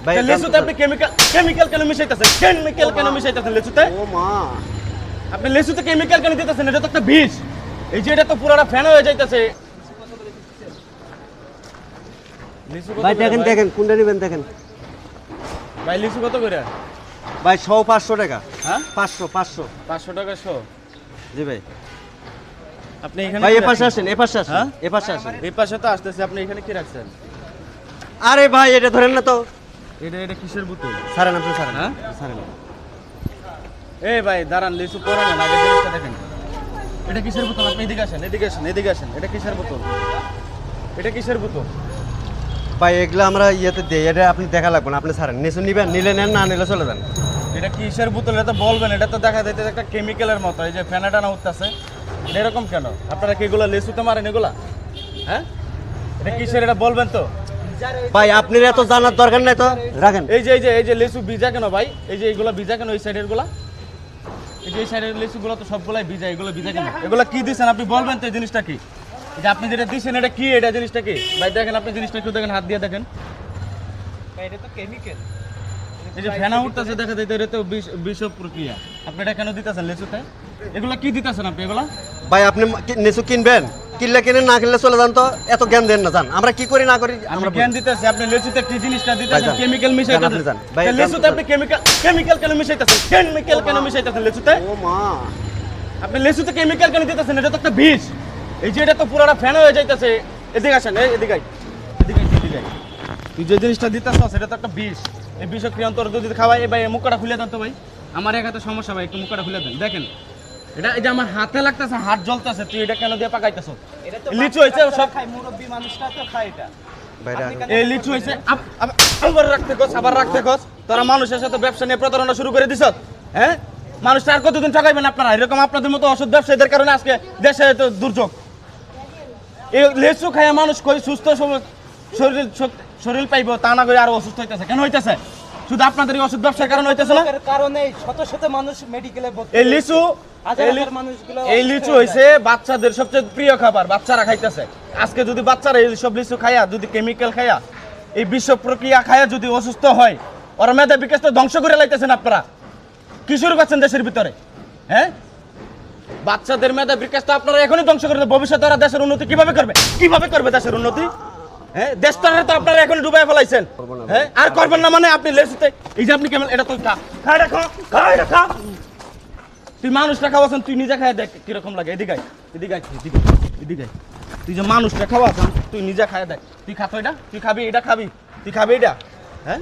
ভাই লিচুতে আপনি কেমিক্যাল কেন মিশাইতেছেন? কেমিক্যাল কেন মিশাইতেছেন লিচুতে? ও মা, আপনি লিচুতে কেমিক্যাল কেন দিতেছেন? এটা তো একটা বিষ। এই যে এটা তো পুরোটা ফ্যান হয়ে যাইতেছে। লিচু কত ভাই করে দেখেন দেখেন কোনটা নেবেন দেখেন। ভাই লিচু কত করে? ভাই 500 টাকা। হ্যাঁ 500 500 টাকা শো। জি ভাই। আপনি এখানে ভাই কি এপাশে রাখছেন? আসেন, এপাশে আসেন, হ্যাঁ? এপাশে আসেন। এই পাশে তো আসতেছে, আপনি এখানে কি রাখছেন? আরে ভাই এটা ধরেন না তো। এটা কিসের বোতল? ছাড়েন আপনি ছাড়েন। হ্যাঁ? ছাড়েন। এই ভাই দাঁড়ান, লিচু পরে নেন, আগে জিনিসটা দেখেন। এটা কিসের বোতল? আপনি এদিকে আসেন, এদিকে আসেন, এদিকে আসেন। এটা কিসের বোতল? এটা কিসের বোতল? ভাই এগুলো আমরা ইয়েতে দেই, এটা আপনি দেখা লাগবে না, আপনি ছাড়েন। নিচে নিবেন, নিলে নেন, না নিলে চলে যান। এটা কিসের বোতল? এটা তো বলবেন। এটা তো দেখা যাইতেছে একটা কেমিক্যালের মতো। এই যে ফেনাটানা উঠতেছে, এটা এরকম কেন? আপনারা কি এগুলা লিচুতে মারেন এগুলা? হ্যাঁ, এটা কিসের এটা বলবেন তো। ভাই আপনার এত জানার দরকার নাই তো, রাখেন। এই যে লিচু বীজা কেন ভাই? এই যে এগুলা বীজা কেন এই সাইডের গুলা? এই যে এই সাইডের লিচুগুলো তো সবগুলাই বীজা, এগুলো বীজা কেন? এগুলা কি দিছেন আপনি বলবেন তো, এই জিনিসটা কি? এই যে আপনি যেটা দিছেন এটা কি? এটা জিনিসটা কি ভাই? দেখেন আপনি জিনিসটা একটু দেখেন, হাত দিয়ে দেখেন। এটা তো কেমিক্যাল। এই যে ফেনা উঠতেছে দেখা যাইতে, এটা তো বিষ প্রক্রিয়া। আপনি এটা কেন দিতেছেন লিচুতে? এগুলা কি দিতেছেন আপনি এগুলা? ভাই আপনি নিচু কিনবেন, কিনলে কিনেন, না কিনলে চলে যান তো। এত জ্ঞান দেন না, জান আমরা কি করি না করি আমরা আমরা জ্ঞান দিতেছি, আপনি লিচুতে কি জিনিসটা দিতেছেন? যান। কেমিক্যাল যান, মিশাইতেছেন। আপনি যান। ভাই, যান, লিচুতে আপনি কেমিক্যাল কেন মিশাইতেছেন? কেমিক্যাল কেন মিশাইতেছেন লিচুতে? ও মা, আপনি লিচুতে কেমিক্যাল কেন দিতেছেন? এটা তো একটা বিষ। এই যে এটা তো পুরোটা ফ্যান হয়ে যাইতেছে। এদিকে আসেন, এদিকে আয়, এদিকে আয়, এদিকে আয়। তুই যে জিনিসটা দিতেছস এটা তো একটা বিষ। এই বিষক্রিয়া অন্তর যদি খাওয়াই, ভাই মুখটা খুলে দেন তো ভাই। আমার এক হাতে সমস্যা ভাই, একটু মুখটা খুলে দেন। দেখেন এটা, এই যে আমার হাতে লাগতেছে, হাত জ্বলতেছে, তুই এটা কেন দিয়ে পাকাইতেছস? এটা তো লিচু হয়েছে সব। খায়, মুরব্বি মানুষরা তো খায় এটা। ভাই রাখেন। এই লিচু হয়েছে আবার রাখতে কস, আবার রাখতে কস। তোরা মানুষের সাথে ব্যবসা নিয়ে প্রতারণা শুরু করে দিছ। হ্যাঁ, মানুষটা আর কতদিন ঠকাইবেন আপনারা? এরকম আপনাদের মতো অসৎ ব্যবসায়ীদের কারণে আজকে দেশে এত দুর্যোগ। এই লিচু খাইয়া মানুষ কই সুস্থ শরীর পাইব, তা না করে আরো অসুস্থ হইতেছে। কেন হইতেছে? শুধু আপনাদের এই অসৎ ব্যবসার কারণে হইতেছে না? এর কারণে শত শত মানুষ মেডিকেলে ভর্তি। এই লিচু, হাজার হাজার মানুষগুলো এই লিচু হইছে বাচ্চাদের সবচেয়ে প্রিয় খাবার, বাচ্চারা খাইতেছে। আজকে যদি বাচ্চারা এই সব লিচু খাইয়া, যদি কেমিক্যাল খাইয়া, এই বিষ প্রক্রিয়া খাইয়া যদি অসুস্থ হয়, ওরা মেধা বিকাশ তো ধ্বংস করে লাইতেছেন আপনারা। কি শুরু করছেন দেশের ভিতরে? হ্যাঁ, বাচ্চাদের মেধা বিকাশ তো আপনারা এখনই ধ্বংস করে দেন। ভবিষ্যতে ওরা দেশের উন্নতি কিভাবে করবে? কিভাবে করবে দেশের উন্নতি? হ্যাঁ, দেশটাকে তো আপনারা এখন ডুবাই ফেলাইছেন। হ্যাঁ, আর করবেন না মানে? আপনি লেসুতে এই যে আপনি কেমন, এটা তো খাই রাখো, খাই রাখা। তুই মানুষটা খাওয়াছেন, তুই নিজে খাই দেখ কিরকম লাগে। এদিকে আয়, এদিকে আয়, এদিকে আয়, এদিকে আয়। তুই যে মানুষটা খাওয়াছেন, তুই নিজে খাই দেখ। তুই খাতো এটা? তুই খাবি এটা? খাবি? তুই খাবি এটা? হ্যাঁ।